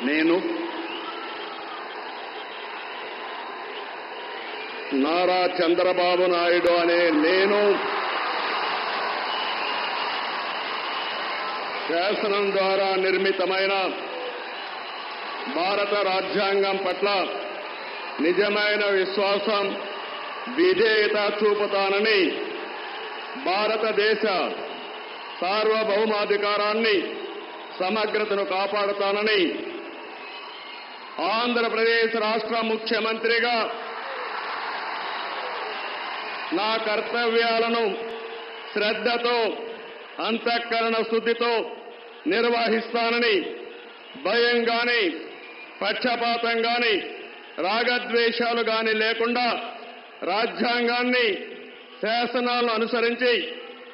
నేను నారా చంద్రబాబు నాయుడు అనే నేను శాసనం ద్వారా నిర్మితమైన భారత రాజ్యాంగం పట్ల నిజమైన విశ్వాసం, విధేయత చూపుతానని, భారతదేశ సార్వభౌమాధికారాన్ని, సమగ్రతను కాపాడుతానని ఆంధ్రప్రదేశ్ రాష్ట్ర ముఖ్యమంత్రిగా నా కర్తవ్యాలను శ్రద్ధతో, అంతఃకరణ శుద్ధితో నిర్వహిస్తానని, భయం గాని, పక్షపాతం గాని, రాగద్వేషాలు గాని లేకుండా రాజ్యాంగాన్ని, శాసనాలను అనుసరించి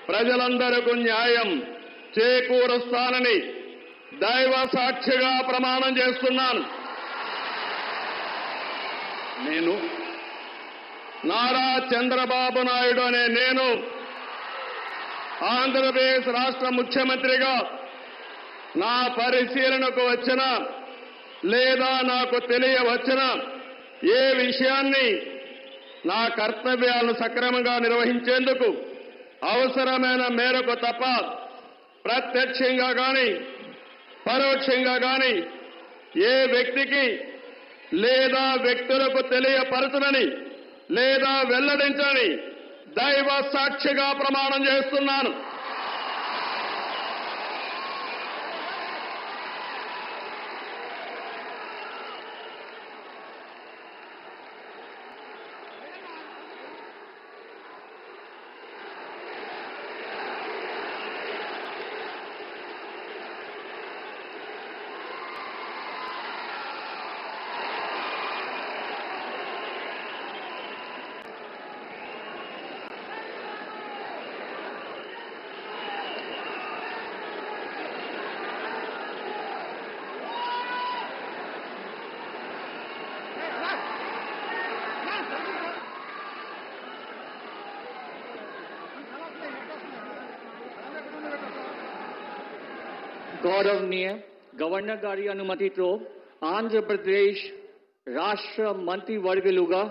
ప్రజలందరికీ న్యాయం చేకూరుస్తానని దైవ సాక్షిగా ప్రమాణం చేస్తున్నాను. నేను నారా చంద్రబాబు నాయుడు అనే నేను ఆంధ్రప్రదేశ్ రాష్ట్ర ముఖ్యమంత్రిగా నా పరిశీలనకు వచ్చిన లేదా నాకు తెలియవచ్చిన ఏ విషయాన్ని నా కర్తవ్యాలను సక్రమంగా నిర్వహించేందుకు అవసరమైన మేరకు తప్ప ప్రత్యక్షంగా గాని పరోక్షంగా గాని ఏ వ్యక్తికి లేదా వ్యక్తులకు తెలియపరచనని లేదా వెల్లడించని దైవ సాక్షిగా ప్రమాణం చేస్తున్నాను. गौरवनीय गवर्नर गारी अनुमति तो आंध्र प्रदेश राष्ट्र मंत्रिवर्गलुगा